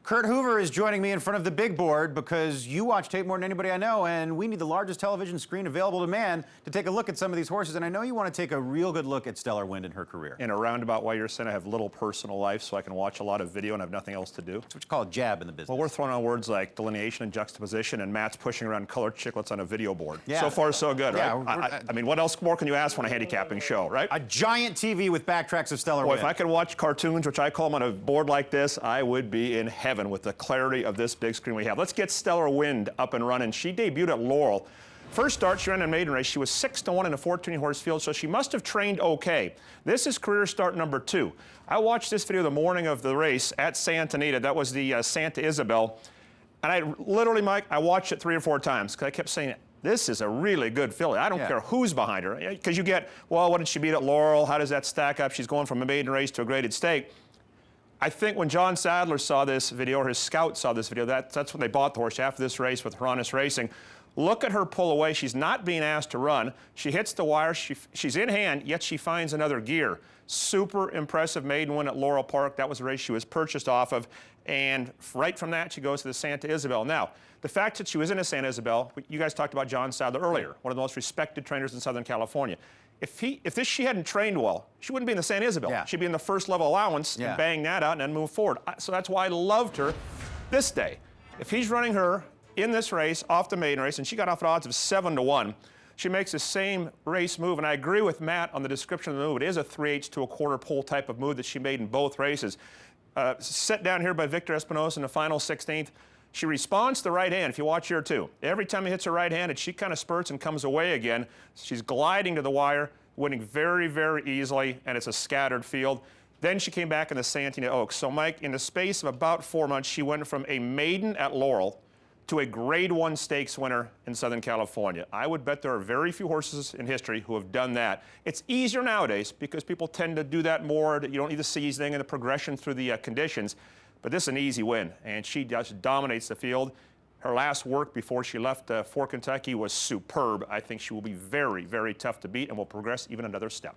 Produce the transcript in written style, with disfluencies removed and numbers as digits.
Kurt Hoover is joining me in front of the big board because you watch tape more than anybody I know, and we need the largest television screen available to man to take a look at some of these horses. And I know you want to take a real good look at Stellar Wind in her career. In a roundabout way, you're saying I have little personal life, so I can watch a lot of video and have nothing else to do? That's what you call a jab in the business. Well, we're throwing on words like delineation and juxtaposition, and Matt's pushing around colored chiclets on a video board. Yeah. So far, so good, right? Yeah, I mean, what else more can you ask from a handicapping show, right? A giant TV with backtracks of Stellar Wind. If I could watch cartoons, which I call them, on a board like this, I would be in heaven with the clarity of this big screen we have. Let's get Stellar Wind up and running. She debuted at Laurel. First start, she ran a maiden race. She was 6-1 in a 14-horse field, so she must have trained okay. This is career start number 2. I watched this video the morning of the race at Santa Anita. That was the Santa Isabel. And I literally, Mike, I watched it 3 or 4 times because I kept saying, this is a really good filly. I don't care who's behind her. Because you get, well, what did she beat at Laurel? How does that stack up? She's going from a maiden race to a graded stake. I think when John Sadler saw this video, or his scout saw this video, that's when they bought the horse after this race with Hronis Racing. Look at her pull away. She's not being asked to run. She hits the wire. She's in hand, yet she finds another gear. Super impressive maiden win at Laurel Park. That was the race she was purchased off of. And right from that, she goes to the Santa Isabel. Now, the fact that she was in a Santa Isabel, you guys talked about John Sadler earlier, one of the most respected trainers in Southern California. If she hadn't trained well, she wouldn't be in the Santa Isabel. Yeah. She'd be in the first level allowance and bang that out and then move forward. So that's why I loved her this day. If he's running her in this race, off the maiden race, and she got off at odds of 7-1, she makes the same race move, and I agree with Matt on the description of the move. It is a 3/8 to a quarter pole type of move that she made in both races. Set down here by Victor Espinosa in the final 16th. She responds to the right hand, if you watch here too. Every time he hits her right-handed, she kind of spurts and comes away again. She's gliding to the wire, winning very, very easily, and it's a scattered field. Then she came back in the Santa Anita Oaks. So, Mike, in the space of about 4 months, she went from a maiden at Laurel to a Grade 1 stakes winner in Southern California. I would bet there are very few horses in history who have done that. It's easier nowadays because people tend to do that more. You don't need the seasoning and the progression through the conditions. But this is an easy win, and she just dominates the field. Her last work before she left for Kentucky was superb. I think she will be very, very tough to beat and will progress even another step.